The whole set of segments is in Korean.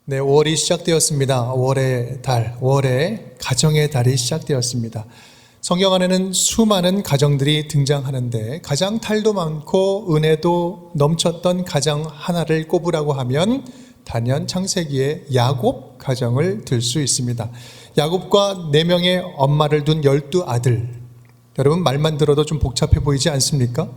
네, 5월이 시작되었습니다. 5월의 달, 5월의 가정의 달이 시작되었습니다. 성경 안에는 수많은 가정들이 등장하는데 가장 탈도 많고 은혜도 넘쳤던 가정 하나를 꼽으라고 하면 단연 창세기의 야곱 가정을 들 수 있습니다. 야곱과 4명의 엄마를 둔 12아들. 여러분 말만 들어도 좀 복잡해 보이지 않습니까?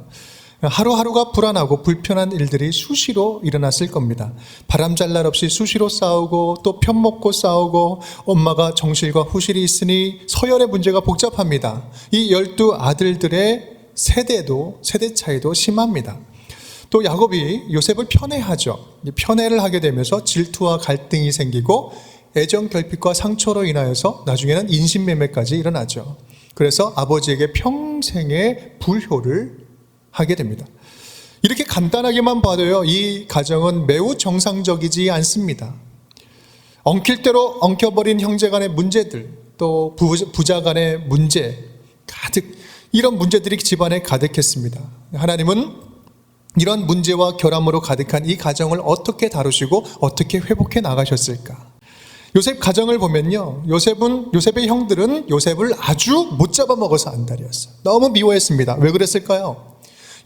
하루하루가 불안하고 불편한 일들이 수시로 일어났을 겁니다. 바람잘 날 없이 수시로 싸우고 또 편먹고 싸우고 엄마가 정실과 후실이 있으니 서열의 문제가 복잡합니다. 이 12아들들의 세대 차이도 심합니다. 또 야곱이 요셉을 편애하죠. 편애를 하게 되면서 질투와 갈등이 생기고 애정 결핍과 상처로 인하여서 나중에는 인신매매까지 일어나죠. 그래서 아버지에게 평생의 불효를 하게 됩니다. 이렇게 간단하게만 봐도요, 이 가정은 매우 정상적이지 않습니다. 엉킬 대로 엉켜버린 형제 간의 문제들, 또 부자 간의 문제, 가득 이런 문제들이 집안에 가득했습니다. 하나님은 이런 문제와 결함으로 가득한 이 가정을 어떻게 다루시고 어떻게 회복해 나가셨을까? 요셉 가정을 보면요, 요셉의 형들은 요셉을 아주 못 잡아먹어서 안달이었어요. 너무 미워했습니다. 왜 그랬을까요?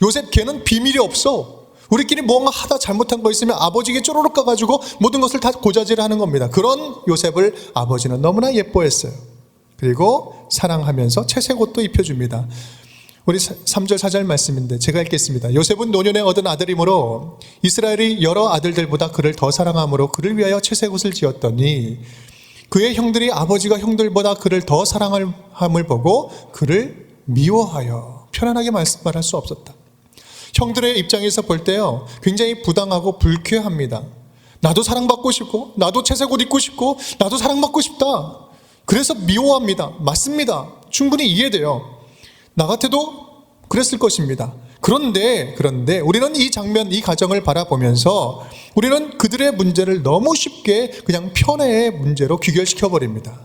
요셉 걔는 비밀이 없어. 우리끼리 뭔가 하다 잘못한 거 있으면 아버지에게 쪼르륵 가가지고 모든 것을 다 고자질하는 겁니다. 그런 요셉을 아버지는 너무나 예뻐했어요. 그리고 사랑하면서 채색 옷도 입혀줍니다. 우리 3절 4절 말씀인데 제가 읽겠습니다. 요셉은 노년에 얻은 아들이므로 이스라엘이 여러 아들들보다 그를 더 사랑함으로 그를 위하여 채색 옷을 지었더니 그의 형들이 아버지가 형들보다 그를 더 사랑함을 보고 그를 미워하여. 편안하게 말할 수 없었다. 형들의 입장에서 볼 때요, 굉장히 부당하고 불쾌합니다. 나도 사랑받고 싶고, 나도 채색 옷 입고 싶고, 나도 사랑받고 싶다. 그래서 미워합니다. 맞습니다. 충분히 이해돼요. 나 같아도 그랬을 것입니다. 그런데 우리는 이 장면, 이 가정을 바라보면서 우리는 그들의 문제를 너무 쉽게 그냥 편애의 문제로 귀결시켜버립니다.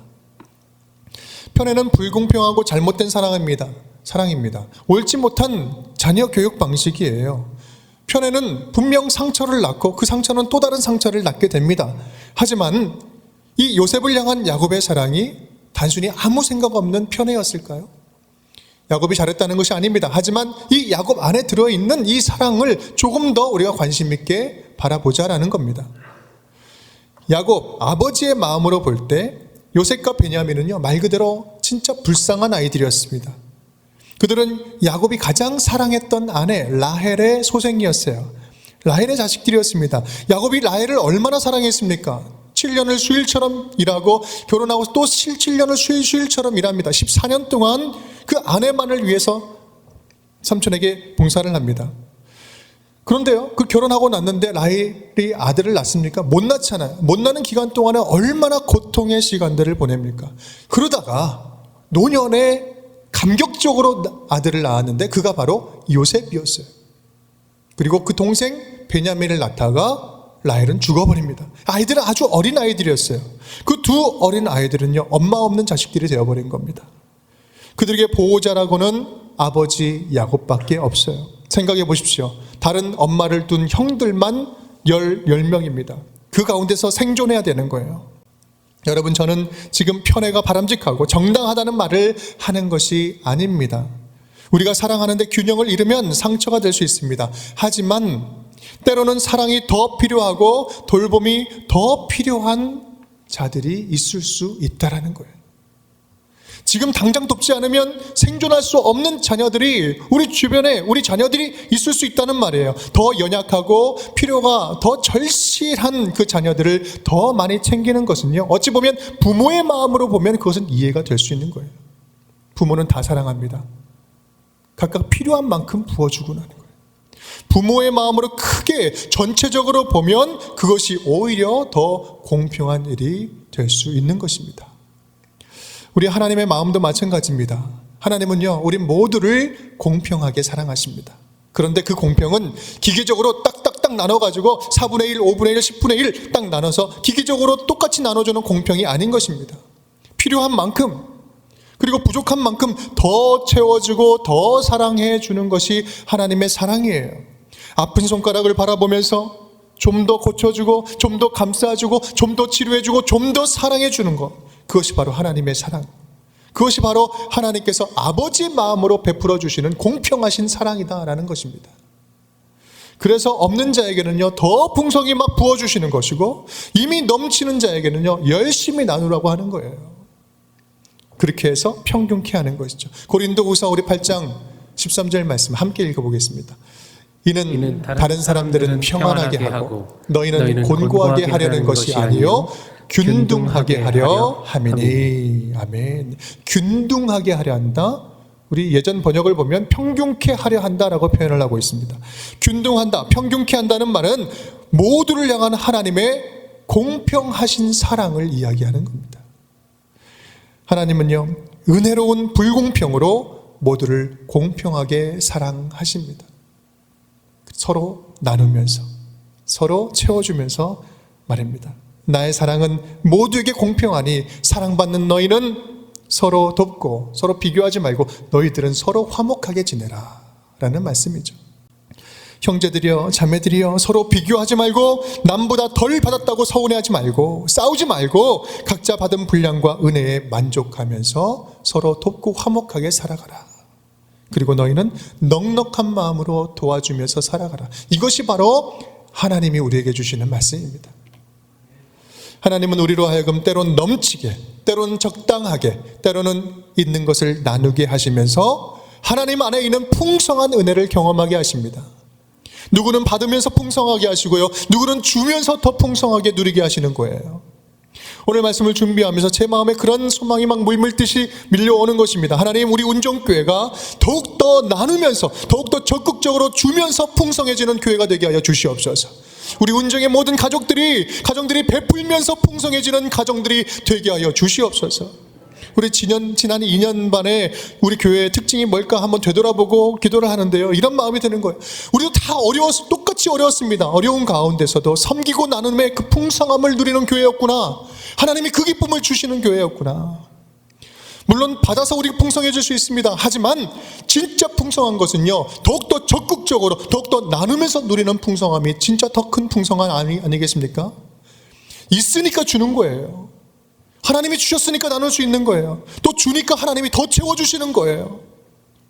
편애는 불공평하고 잘못된 사랑입니다. 옳지 못한 자녀 교육 방식이에요. 편애는 분명 상처를 낳고 그 상처는 또 다른 상처를 낳게 됩니다. 하지만 이 요셉을 향한 야곱의 사랑이 단순히 아무 생각 없는 편애였을까요? 야곱이 잘했다는 것이 아닙니다. 하지만 이 야곱 안에 들어있는 이 사랑을 조금 더 우리가 관심 있게 바라보자라는 겁니다. 야곱 아버지의 마음으로 볼 때 요셉과 베냐민은요, 말 그대로 진짜 불쌍한 아이들이었습니다. 그들은 야곱이 가장 사랑했던 아내 라헬의 소생이었어요. 라헬의 자식들이었습니다. 야곱이 라헬을 얼마나 사랑했습니까? 7년을 수일처럼 일하고 결혼하고 또 7년을 수일처럼 일합니다. 14년 동안 그 아내만을 위해서 삼촌에게 봉사를 합니다. 그런데요, 그 결혼하고 났는데 라헬이 아들을 낳습니까? 못 낳잖아요. 못 낳는 기간 동안에 얼마나 고통의 시간들을 보냅니까? 그러다가 노년에 감격적으로 아들을 낳았는데 그가 바로 요셉이었어요. 그리고 그 동생 베냐민을 낳다가 라헬은 죽어버립니다. 아이들은 아주 어린 아이들이었어요. 그 두 어린 아이들은요, 엄마 없는 자식들이 되어버린 겁니다. 그들에게 보호자라고는 아버지 야곱밖에 없어요. 생각해 보십시오. 다른 엄마를 둔 형들만 10명입니다. 그 가운데서 생존해야 되는 거예요. 여러분, 저는 지금 편애가 바람직하고 정당하다는 말을 하는 것이 아닙니다. 우리가 사랑하는데 균형을 잃으면 상처가 될 수 있습니다. 하지만 때로는 사랑이 더 필요하고 돌봄이 더 필요한 자들이 있을 수 있다라는 거예요. 지금 당장 돕지 않으면 생존할 수 없는 자녀들이 우리 주변에 우리 자녀들이 있을 수 있다는 말이에요. 더 연약하고 필요가 더 절실한 그 자녀들을 더 많이 챙기는 것은요, 어찌 보면 부모의 마음으로 보면 그것은 이해가 될 수 있는 거예요. 부모는 다 사랑합니다. 각각 필요한 만큼 부어주고 나는 거예요. 부모의 마음으로 크게 전체적으로 보면 그것이 오히려 더 공평한 일이 될 수 있는 것입니다. 우리 하나님의 마음도 마찬가지입니다. 하나님은요, 우리 모두를 공평하게 사랑하십니다. 그런데 그 공평은 기계적으로 딱딱딱 나눠가지고 4분의 1, 5분의 1, 10분의 1 딱 나눠서 기계적으로 똑같이 나눠주는 공평이 아닌 것입니다. 필요한 만큼, 그리고 부족한 만큼 더 채워주고 더 사랑해 주는 것이 하나님의 사랑이에요. 아픈 손가락을 바라보면서 좀 더 고쳐주고, 좀 더 감싸주고, 좀 더 치료해주고, 좀 더 사랑해주는 것. 그것이 바로 하나님의 사랑. 그것이 바로 하나님께서 아버지 마음으로 베풀어 주시는 공평하신 사랑이다라는 것입니다. 그래서 없는 자에게는요, 더 풍성히 막 부어주시는 것이고, 이미 넘치는 자에게는요, 열심히 나누라고 하는 거예요. 그렇게 해서 평균케 하는 것이죠. 고린도후서 우리 8장 13절 말씀 함께 읽어보겠습니다. 이는 다른 사람들은 평안하게 하고 너희는 곤고하게 하려는 것이 아니요 균등하게 하려 함이니. 아멘. 균등하게 하려 한다. 우리 예전 번역을 보면 평균케 하려 한다라고 표현을 하고 있습니다. 균등한다, 평균케 한다는 말은 모두를 향한 하나님의 공평하신 사랑을 이야기하는 겁니다. 하나님은요, 은혜로운 불공평으로 모두를 공평하게 사랑하십니다. 서로 나누면서, 서로 채워주면서 말입니다. 나의 사랑은 모두에게 공평하니 사랑받는 너희는 서로 돕고 서로 비교하지 말고 너희들은 서로 화목하게 지내라 라는 말씀이죠. 형제들이여 자매들이여 서로 비교하지 말고 남보다 덜 받았다고 서운해하지 말고 싸우지 말고 각자 받은 분량과 은혜에 만족하면서 서로 돕고 화목하게 살아가라. 그리고 너희는 넉넉한 마음으로 도와주면서 살아가라. 이것이 바로 하나님이 우리에게 주시는 말씀입니다. 하나님은 우리로 하여금 때론 넘치게, 때론 적당하게, 때로는 있는 것을 나누게 하시면서 하나님 안에 있는 풍성한 은혜를 경험하게 하십니다. 누구는 받으면서 풍성하게 하시고요, 누구는 주면서 더 풍성하게 누리게 하시는 거예요. 오늘 말씀을 준비하면서 제 마음에 그런 소망이 막 물밀듯이 밀려오는 것입니다. 하나님, 우리 운정교회가 더욱더 나누면서 더욱더 적극적으로 주면서 풍성해지는 교회가 되게 하여 주시옵소서. 우리 운정의 모든 가정들이 베풀면서 풍성해지는 가정들이 되게 하여 주시옵소서. 우리 지난 2년 반에 우리 교회의 특징이 뭘까 한번 되돌아보고 기도를 하는데요, 이런 마음이 드는 거예요. 우리도 다 똑같이 어려웠습니다. 어려운 가운데서도 섬기고 나눔의 그 풍성함을 누리는 교회였구나. 하나님이 그 기쁨을 주시는 교회였구나. 물론 받아서 우리가 풍성해질 수 있습니다. 하지만 진짜 풍성한 것은요, 더욱더 적극적으로 더욱더 나누면서 누리는 풍성함이 진짜 더 큰 풍성함 아니겠습니까? 있으니까 주는 거예요. 하나님이 주셨으니까 나눌 수 있는 거예요. 또 주니까 하나님이 더 채워주시는 거예요.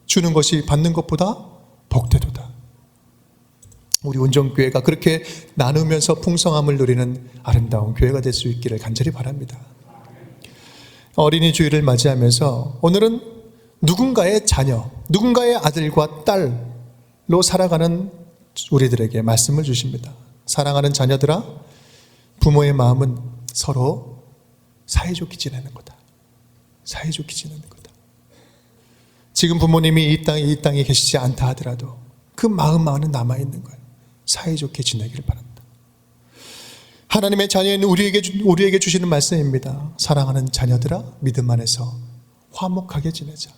주는 것이 받는 것보다 복되도다. 우리 운정교회가 그렇게 나누면서 풍성함을 누리는 아름다운 교회가 될 수 있기를 간절히 바랍니다. 어린이 주일을 맞이하면서 오늘은 누군가의 자녀, 누군가의 아들과 딸로 살아가는 우리들에게 말씀을 주십니다. 사랑하는 자녀들아, 부모의 마음은 서로 사이좋게 지내는 거다. 사이좋게 지내는 거다. 지금 부모님이 이 땅에 계시지 않다 하더라도 그 마음만은 남아있는 거예요. 사이좋게 지내기를 바란다. 하나님의 자녀인 우리에게 주시는 말씀입니다. 사랑하는 자녀들아, 믿음 안에서 화목하게 지내자.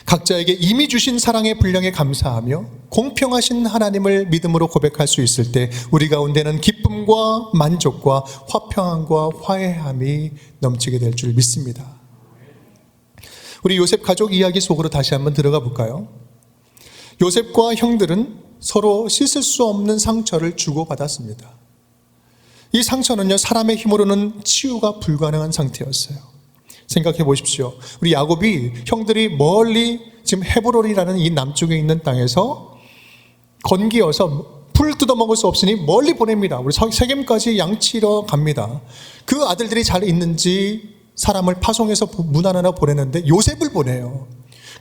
각자에게 이미 주신 사랑의 분량에 감사하며 공평하신 하나님을 믿음으로 고백할 수 있을 때 우리 가운데는 기쁨과 만족과 화평함과 화해함이 넘치게 될 줄 믿습니다. 우리 요셉 가족 이야기 속으로 다시 한번 들어가 볼까요? 요셉과 형들은 서로 씻을 수 없는 상처를 주고받았습니다. 이 상처는요, 사람의 힘으로는 치유가 불가능한 상태였어요. 생각해 보십시오. 우리 야곱이 형들이 멀리 지금 헤브론이라는 이 남쪽에 있는 땅에서 건기여서 풀을 뜯어먹을 수 없으니 멀리 보냅니다. 우리 세겜까지 양치러 갑니다. 그 아들들이 잘 있는지 사람을 파송해서 문 하나 보내는데 요셉을 보내요.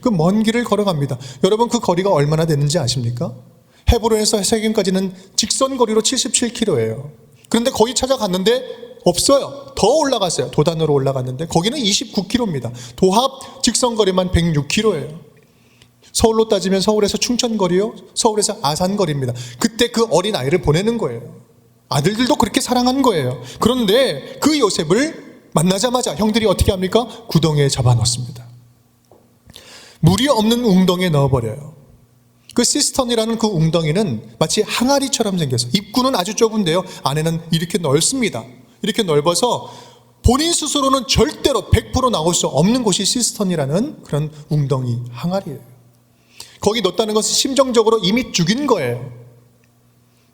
그 먼 길을 걸어갑니다. 여러분, 그 거리가 얼마나 되는지 아십니까? 헤브론에서 세겜까지는 직선 거리로 77km예요. 그런데 거기 찾아갔는데 없어요. 더 올라갔어요. 도단으로 올라갔는데 거기는 29km입니다. 도합 직선거리만 106km예요. 서울로 따지면 서울에서 충천거리요, 서울에서 아산거리입니다. 그때 그 어린 아이를 보내는 거예요. 아들들도 그렇게 사랑한 거예요. 그런데 그 요셉을 만나자마자 형들이 어떻게 합니까? 구덩이에 잡아넣습니다. 물이 없는 웅덩이에 넣어버려요. 그 시스턴이라는 그 웅덩이는 마치 항아리처럼 생겨서 입구는 아주 좁은데요, 안에는 이렇게 넓습니다. 이렇게 넓어서 본인 스스로는 절대로 100% 나올 수 없는 곳이 시스턴이라는 그런 웅덩이, 항아리예요. 거기 넣었다는 것은 심정적으로 이미 죽인 거예요.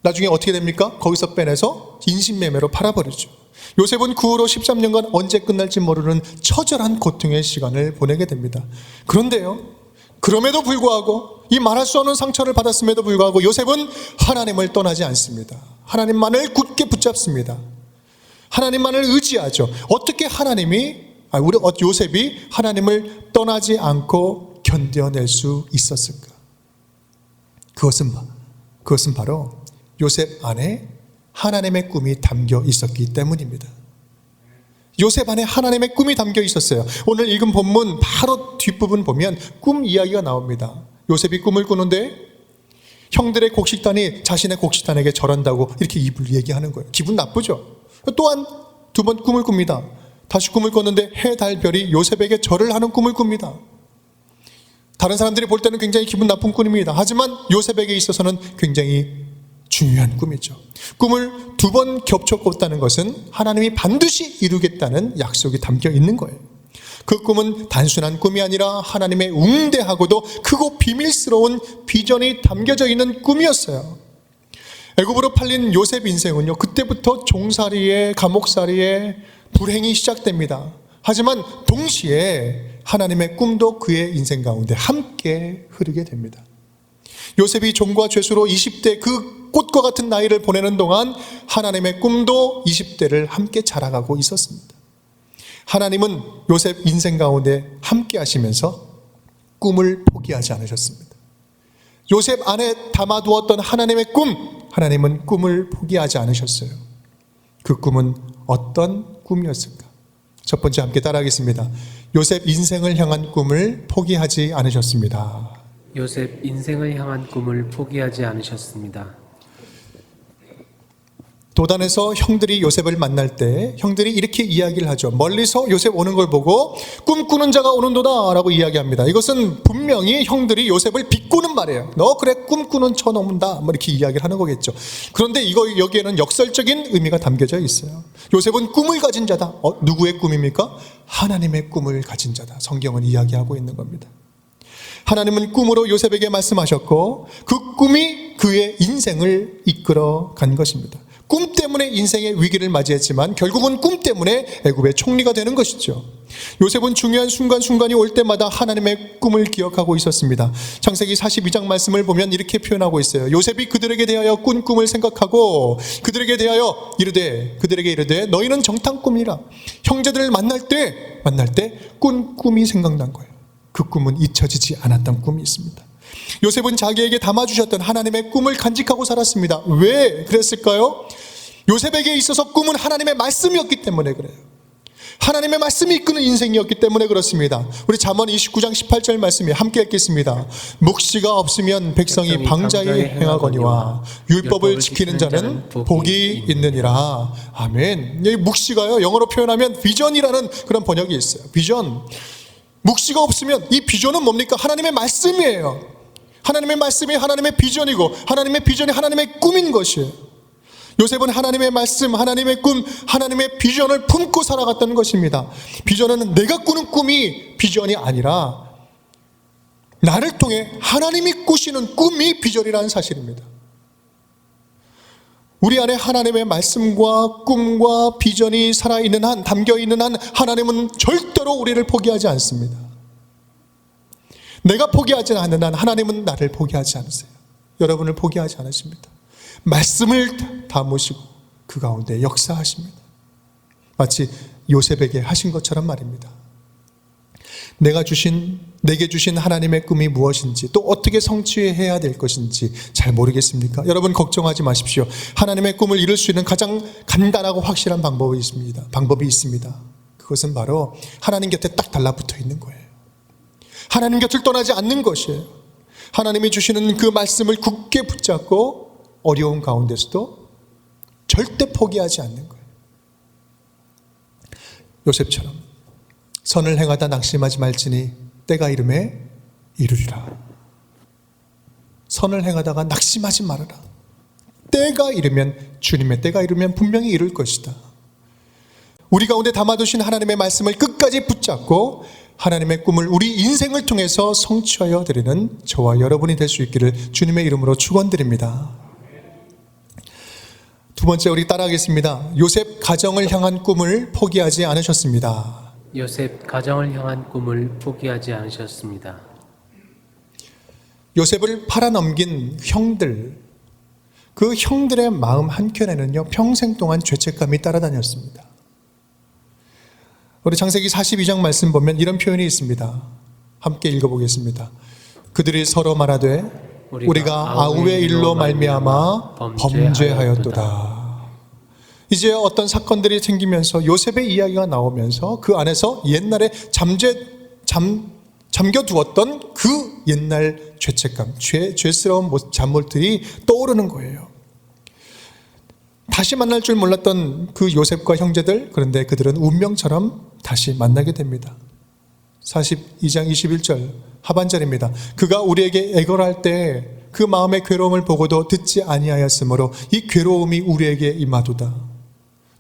나중에 어떻게 됩니까? 거기서 빼내서 인신매매로 팔아버리죠. 요셉은 그 후로 13년간 언제 끝날지 모르는 처절한 고통의 시간을 보내게 됩니다. 그런데요, 그럼에도 불구하고 이 말할 수 없는 상처를 받았음에도 불구하고 요셉은 하나님을 떠나지 않습니다. 하나님만을 굳게 붙잡습니다. 하나님만을 의지하죠. 어떻게 요셉이 하나님을 떠나지 않고 견뎌낼 수 있었을까? 그것은 바로 요셉 안에 하나님의 꿈이 담겨 있었기 때문입니다. 요셉 안에 하나님의 꿈이 담겨 있었어요. 오늘 읽은 본문 바로 뒷부분 보면 꿈 이야기가 나옵니다. 요셉이 꿈을 꾸는데 형들의 곡식단이 자신의 곡식단에게 절한다고 이렇게 입을 얘기하는 거예요. 기분 나쁘죠? 또한 2번 꿈을 꿉니다. 다시 꿈을 꿨는데 해, 달, 별이 요셉에게 절을 하는 꿈을 꿉니다. 다른 사람들이 볼 때는 굉장히 기분 나쁜 꿈입니다. 하지만 요셉에게 있어서는 굉장히 중요한 꿈이죠. 꿈을 2번 겹쳐 꿨다는 것은 하나님이 반드시 이루겠다는 약속이 담겨 있는 거예요. 그 꿈은 단순한 꿈이 아니라 하나님의 웅대하고도 크고 비밀스러운 비전이 담겨져 있는 꿈이었어요. 애굽으로 팔린 요셉 인생은요, 그때부터 종살이에 감옥살이에 불행이 시작됩니다. 하지만 동시에 하나님의 꿈도 그의 인생 가운데 함께 흐르게 됩니다. 요셉이 종과 죄수로 20대 그 꽃과 같은 나이를 보내는 동안 하나님의 꿈도 20대를 함께 자라가고 있었습니다. 하나님은 요셉 인생 가운데 함께 하시면서 꿈을 포기하지 않으셨습니다. 요셉 안에 담아두었던 하나님의 꿈, 하나님은 꿈을 포기하지 않으셨어요. 그 꿈은 어떤 꿈이었을까? 첫 번째 함께 따라하겠습니다. 요셉 인생을 향한 꿈을 포기하지 않으셨습니다. 요셉 인생을 향한 꿈을 포기하지 않으셨습니다. 도단에서 형들이 요셉을 만날 때 형들이 이렇게 이야기를 하죠. 멀리서 요셉 오는 걸 보고 꿈꾸는 자가 오는도다 라고 이야기합니다. 이것은 분명히 형들이 요셉을 비꼬는 말이에요. 너 그래 꿈꾸는 처놈다 뭐 이렇게 이야기를 하는 거겠죠. 그런데 여기에는 역설적인 의미가 담겨져 있어요. 요셉은 꿈을 가진 자다. 누구의 꿈입니까? 하나님의 꿈을 가진 자다. 성경은 이야기하고 있는 겁니다. 하나님은 꿈으로 요셉에게 말씀하셨고 그 꿈이 그의 인생을 이끌어 간 것입니다. 꿈 때문에 인생의 위기를 맞이했지만 결국은 꿈 때문에 애굽의 총리가 되는 것이죠. 요셉은 중요한 순간순간이 올 때마다 하나님의 꿈을 기억하고 있었습니다. 창세기 42장 말씀을 보면 이렇게 표현하고 있어요. 요셉이 그들에게 대하여 꾼 꿈을 생각하고 그들에게 이르되 너희는 정탐 꿈이라. 형제들을 만날 때 꾼 꿈이 생각난 거예요. 그 꿈은 잊혀지지 않았던 꿈이 있습니다. 요셉은 자기에게 담아주셨던 하나님의 꿈을 간직하고 살았습니다. 왜 그랬을까요? 요셉에게 있어서 꿈은 하나님의 말씀이었기 때문에 그래요. 하나님의 말씀이 이끄는 인생이었기 때문에 그렇습니다. 우리 잠언 29장 18절 말씀에 함께 읽겠습니다. 묵시가 없으면 백성이 방자히 행하거니와 율법을 지키는 자는 복이 있느니라. 아멘. 이 묵시가요, 영어로 표현하면 비전이라는 그런 번역이 있어요. 비전. 묵시가 없으면 이 비전은 뭡니까? 하나님의 말씀이에요. 하나님의 말씀이 하나님의 비전이고 하나님의 비전이 하나님의 꿈인 것이에요. 요셉은 하나님의 말씀, 하나님의 꿈, 하나님의 비전을 품고 살아갔던 것입니다. 비전은 내가 꾸는 꿈이 비전이 아니라 나를 통해 하나님이 꾸시는 꿈이 비전이라는 사실입니다. 우리 안에 하나님의 말씀과 꿈과 비전이 살아있는 한, 담겨있는 한 하나님은 절대로 우리를 포기하지 않습니다. 내가 포기하지 않는 한 하나님은 나를 포기하지 않으세요. 여러분을 포기하지 않으십니다. 말씀을 담으시고 그 가운데 역사하십니다. 마치 요셉에게 하신 것처럼 말입니다. 내게 주신 하나님의 꿈이 무엇인지 또 어떻게 성취해야 될 것인지 잘 모르겠습니까? 여러분 걱정하지 마십시오. 하나님의 꿈을 이룰 수 있는 가장 간단하고 확실한 방법이 있습니다. 그것은 바로 하나님 곁에 딱 달라붙어 있는 거예요. 하나님 곁을 떠나지 않는 것이에요. 하나님이 주시는 그 말씀을 굳게 붙잡고 어려운 가운데서도 절대 포기하지 않는 거예요. 요셉처럼 선을 행하다 낙심하지 말지니 때가 이름에 이루리라. 선을 행하다가 낙심하지 말아라. 때가 이르면, 주님의 때가 이르면 분명히 이룰 것이다. 우리 가운데 담아두신 하나님의 말씀을 끝까지 붙잡고 하나님의 꿈을 우리 인생을 통해서 성취하여 드리는 저와 여러분이 될 수 있기를 주님의 이름으로 축원드립니다. 두 번째 우리 따라하겠습니다. 요셉 가정을 향한 꿈을 포기하지 않으셨습니다. 요셉 가정을 향한 꿈을 포기하지 않으셨습니다. 요셉을 팔아넘긴 형들, 그 형들의 마음 한켠에는요, 평생 동안 죄책감이 따라다녔습니다. 우리 창세기 42장 말씀 보면 이런 표현이 있습니다. 함께 읽어보겠습니다. 그들이 서로 말하되 우리가 아우의 일로 말미암아 범죄하였도다. 이제 어떤 사건들이 생기면서 요셉의 이야기가 나오면서 그 안에서 옛날에 잠겨두었던 그 옛날 죄책감, 죄스러운 잔물들이 떠오르는 거예요. 다시 만날 줄 몰랐던 그 요셉과 형제들, 그런데 그들은 운명처럼 다시 만나게 됩니다. 42장 21절 하반절입니다. 그가 우리에게 애걸할 때 그 마음의 괴로움을 보고도 듣지 아니하였으므로 이 괴로움이 우리에게 임하도다.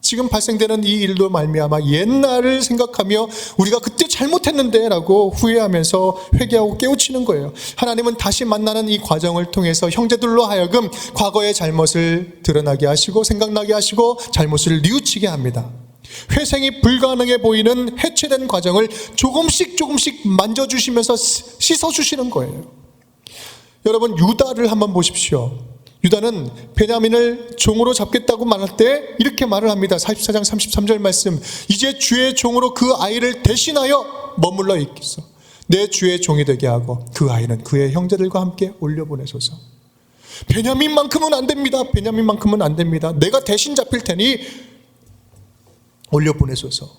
지금 발생되는 이 일로 말미암아 옛날을 생각하며 우리가 그때 잘못했는데 라고 후회하면서 회개하고 깨우치는 거예요. 하나님은 다시 만나는 이 과정을 통해서 형제들로 하여금 과거의 잘못을 드러나게 하시고 생각나게 하시고 잘못을 뉘우치게 합니다. 회생이 불가능해 보이는 해체된 과정을 조금씩 만져주시면서 씻어주시는 거예요. 여러분, 유다를 한번 보십시오. 유다는 베냐민을 종으로 잡겠다고 말할 때 이렇게 말을 합니다. 44장 33절 말씀. 이제 주의 종으로 그 아이를 대신하여 머물러 있겠소. 내 주의 종이 되게 하고 그 아이는 그의 형제들과 함께 올려보내소서. 베냐민만큼은 안 됩니다. 베냐민만큼은 안 됩니다. 내가 대신 잡힐 테니 올려보내소서.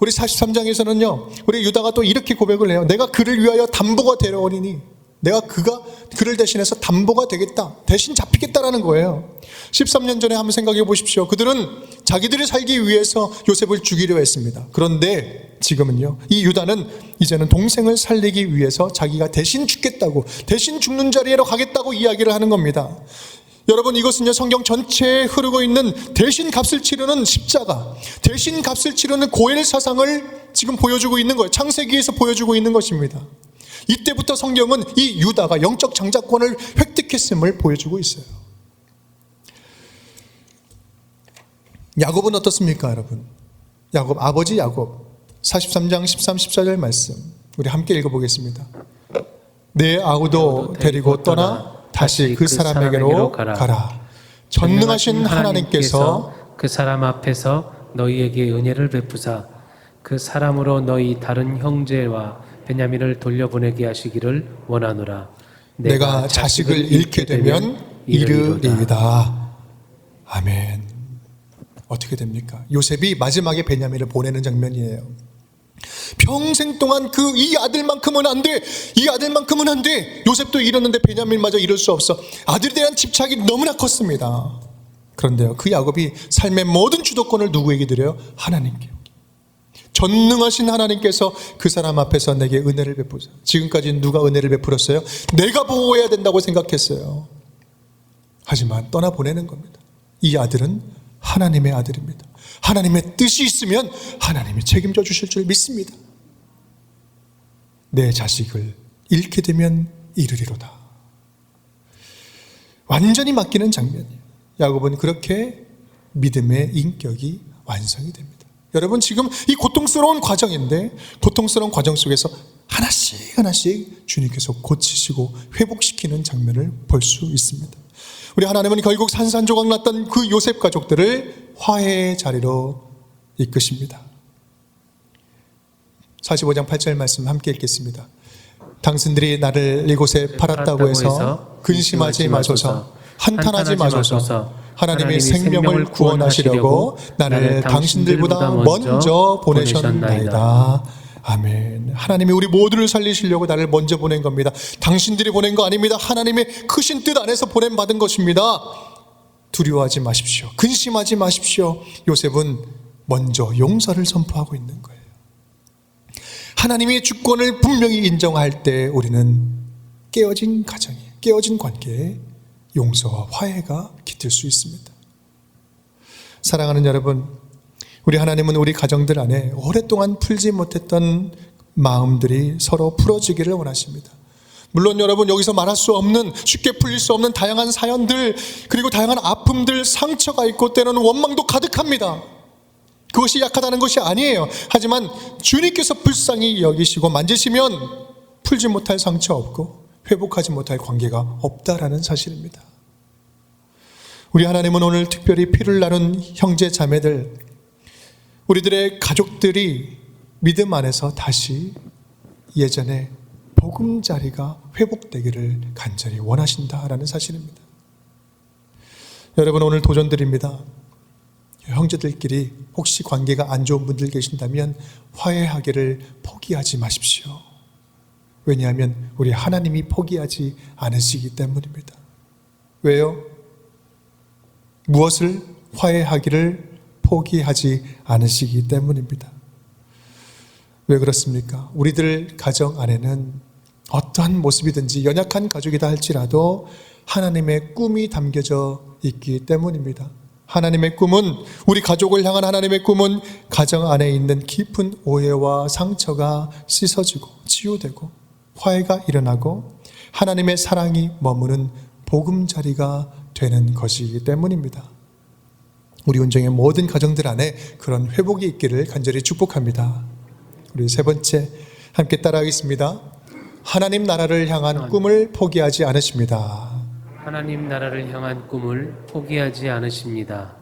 우리 43장에서는요, 우리 유다가 또 이렇게 고백을 해요. 내가 그를 위하여 담보가 되려오리니 내가 그를 대신해서 담보가 되겠다. 대신 잡히겠다라는 거예요. 13년 전에 한번 생각해 보십시오. 그들은 자기들이 살기 위해서 요셉을 죽이려 했습니다. 그런데 지금은요, 이 유다는 이제는 동생을 살리기 위해서 자기가 대신 죽겠다고, 대신 죽는 자리로 가겠다고 이야기를 하는 겁니다. 여러분, 이것은요, 성경 전체에 흐르고 있는 대신 값을 치르는 십자가, 대신 값을 치르는 고엘 사상을 지금 보여주고 있는 거예요. 창세기에서 보여주고 있는 것입니다. 이때부터 성경은 이 유다가 영적 장자권을 획득했음을 보여주고 있어요. 야곱은 어떻습니까, 여러분? 아버지 야곱 43장 13, 14절 말씀 우리 함께 읽어보겠습니다. 내 아우도 데리고 떠나 다시 그 사람에게로 가라. 전능하신 하나님께서 그 사람 앞에서 너희에게 은혜를 베푸사 그 사람으로 너희 다른 형제와 베냐민을 돌려보내게 하시기를 원하노라. 내가 자식을 잃게 되면 이르리이다. 아멘. 어떻게 됩니까? 요셉이 마지막에 베냐민을 보내는 장면이에요. 평생 동안 이 아들만큼은 안 돼. 이 아들만큼은 안 돼. 요셉도 이뤘는데 베냐민마저 이룰 수 없어. 아들에 대한 집착이 너무나 컸습니다. 그런데요, 그 야곱이 삶의 모든 주도권을 누구에게 드려요? 하나님께. 전능하신 하나님께서 그 사람 앞에서 내게 은혜를 베푸자. 지금까지 누가 은혜를 베풀었어요? 내가 보호해야 된다고 생각했어요. 하지만 떠나보내는 겁니다. 이 아들은 하나님의 아들입니다. 하나님의 뜻이 있으면 하나님이 책임져 주실 줄 믿습니다. 내 자식을 잃게 되면 이르리로다. 완전히 맡기는 장면이에요. 야곱은 그렇게 믿음의 인격이 완성이 됩니다. 여러분, 지금 이 고통스러운 과정인데, 고통스러운 과정 속에서 하나씩 주님께서 고치시고 회복시키는 장면을 볼 수 있습니다. 우리 하나님은 결국 산산조각 났던 그 요셉 가족들을 화해의 자리로 이끄십니다. 45장 8절 말씀 함께 읽겠습니다. 당신들이 나를 이곳에 팔았다고 해서 근심하지 마소서, 한탄하지 마소서. 하나님이 생명을 구원하시려고 나를 당신들보다 먼저 보내셨나이다. 아멘. 하나님이 우리 모두를 살리시려고 나를 먼저 보낸 겁니다. 당신들이 보낸 거 아닙니다. 하나님의 크신 뜻 안에서 보냄받은 것입니다. 두려워하지 마십시오. 근심하지 마십시오. 요셉은 먼저 용서를 선포하고 있는 거예요. 하나님의 주권을 분명히 인정할 때 우리는 깨어진 가정에, 깨어진 관계에 용서와 화해가 깃들 수 있습니다. 사랑하는 여러분, 우리 하나님은 우리 가정들 안에 오랫동안 풀지 못했던 마음들이 서로 풀어지기를 원하십니다. 물론 여러분 여기서 말할 수 없는, 쉽게 풀릴 수 없는 다양한 사연들, 그리고 다양한 아픔들, 상처가 있고 때로는 원망도 가득합니다. 그것이 약하다는 것이 아니에요. 하지만 주님께서 불쌍히 여기시고 만지시면 풀지 못할 상처 없고 회복하지 못할 관계가 없다라는 사실입니다. 우리 하나님은 오늘 특별히 피를 나눈 형제 자매들, 우리들의 가족들이 믿음 안에서 다시 예전에 보금자리가 회복되기를 간절히 원하신다라는 사실입니다. 여러분 오늘 도전드립니다. 형제들끼리 혹시 관계가 안 좋은 분들 계신다면 화해하기를 포기하지 마십시오. 왜냐하면 우리 하나님이 포기하지 않으시기 때문입니다. 왜요? 무엇을 화해하기를 포기하지 않으시기 때문입니다. 왜 그렇습니까? 우리들 가정 안에는 어떠한 모습이든지 연약한 가족이다 할지라도 하나님의 꿈이 담겨져 있기 때문입니다. 하나님의 꿈은, 우리 가족을 향한 하나님의 꿈은 가정 안에 있는 깊은 오해와 상처가 씻어지고 치유되고 화해가 일어나고 하나님의 사랑이 머무는 보금자리가 되는 것이기 때문입니다. 우리 온정의 모든 가정들 안에 그런 회복이 있기를 간절히 축복합니다. 우리 세 번째 함께 따라하겠습니다. 하나님 나라를 향한 꿈을 포기하지 않으십니다. 하나님 나라를 향한 꿈을 포기하지 않으십니다.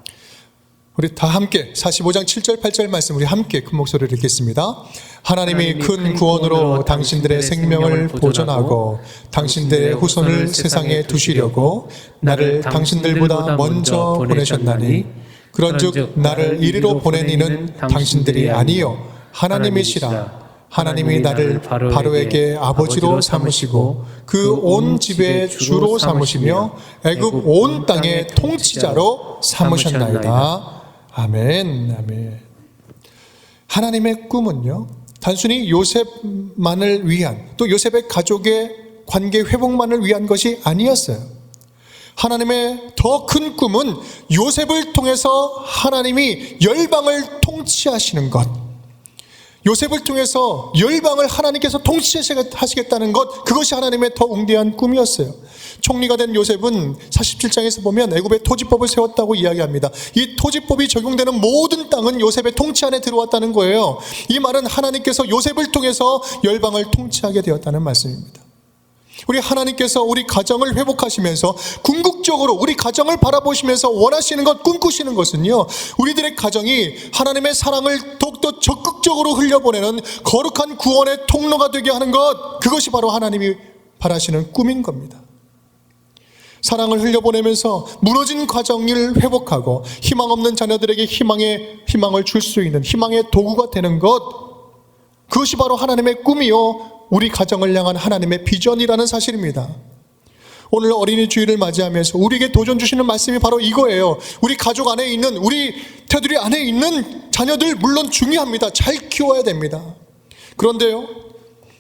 우리 다 함께 45장 7절 8절 말씀 우리 함께 큰 목소리로 읽겠습니다. 하나님이 큰 구원으로 당신들의 생명을 보존하고 당신들의 후손을 세상에 두시려고 나를 당신들보다 먼저 보내셨나니 그런즉 나를 이리로 보낸 이는 당신들이 아니요 하나님이시라. 하나님이 나를 바로에게 아버지로 삼으시고 그 온 집의 주로 삼으시며 애굽 온 땅의 통치자로 삼으셨나이다. 아멘, 아멘. 하나님의 꿈은요, 단순히 요셉만을 위한, 또 요셉의 가족의 관계 회복만을 위한 것이 아니었어요. 하나님의 더 큰 꿈은 요셉을 통해서 하나님이 열방을 통치하시는 것, 요셉을 통해서 열방을 하나님께서 통치하시겠다는 것, 그것이 하나님의 더 웅대한 꿈이었어요. 총리가 된 요셉은 47장에서 보면 애굽의 토지법을 세웠다고 이야기합니다. 이 토지법이 적용되는 모든 땅은 요셉의 통치 안에 들어왔다는 거예요. 이 말은 하나님께서 요셉을 통해서 열방을 통치하게 되었다는 말씀입니다. 우리 하나님께서 우리 가정을 회복하시면서 궁극적으로 우리 가정을 바라보시면서 원하시는 것, 꿈꾸시는 것은요, 우리들의 가정이 하나님의 사랑을 더욱더 적극적으로 흘려보내는 거룩한 구원의 통로가 되게 하는 것, 그것이 바로 하나님이 바라시는 꿈인 겁니다. 사랑을 흘려보내면서 무너진 가정을 회복하고 희망 없는 자녀들에게 희망을 줄 수 있는 희망의 도구가 되는 것, 그것이 바로 하나님의 꿈이요 우리 가정을 향한 하나님의 비전이라는 사실입니다. 오늘 어린이 주일을 맞이하면서 우리에게 도전 주시는 말씀이 바로 이거예요. 우리 가족 안에 있는, 우리 테두리 안에 있는 자녀들 물론 중요합니다. 잘 키워야 됩니다. 그런데요,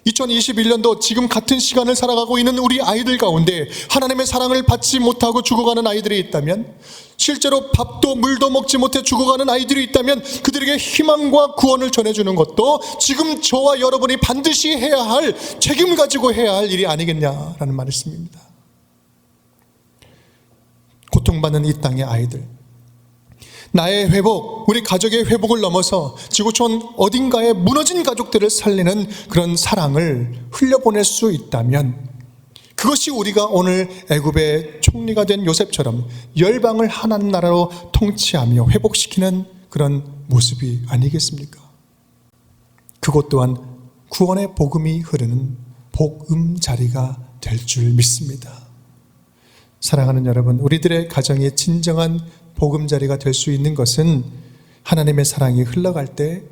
2021년도 지금 같은 시간을 살아가고 있는 우리 아이들 가운데 하나님의 사랑을 받지 못하고 죽어가는 아이들이 있다면, 실제로 밥도 물도 먹지 못해 죽어가는 아이들이 있다면 그들에게 희망과 구원을 전해주는 것도 지금 저와 여러분이 반드시 해야 할, 책임 가지고 해야 할 일이 아니겠냐라는 말씀입니다. 고통받는 이 땅의 아이들, 나의 회복, 우리 가족의 회복을 넘어서 지구촌 어딘가에 무너진 가족들을 살리는 그런 사랑을 흘려보낼 수 있다면, 그것이 우리가 오늘 애굽의 총리가 된 요셉처럼 열방을 하나님 나라로 통치하며 회복시키는 그런 모습이 아니겠습니까? 그것 또한 구원의 복음이 흐르는 복음자리가 될 줄 믿습니다. 사랑하는 여러분, 우리들의 가정이 진정한 복음자리가 될 수 있는 것은 하나님의 사랑이 흘러갈 때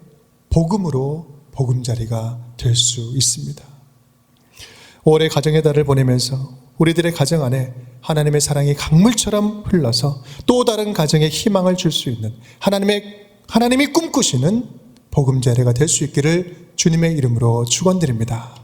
복음으로 복음자리가 될 수 있습니다. 5월의 가정의 달을 보내면서 우리들의 가정 안에 하나님의 사랑이 강물처럼 흘러서 또 다른 가정에 희망을 줄 수 있는 하나님이 꿈꾸시는 복음자리가 될 수 있기를 주님의 이름으로 축원드립니다.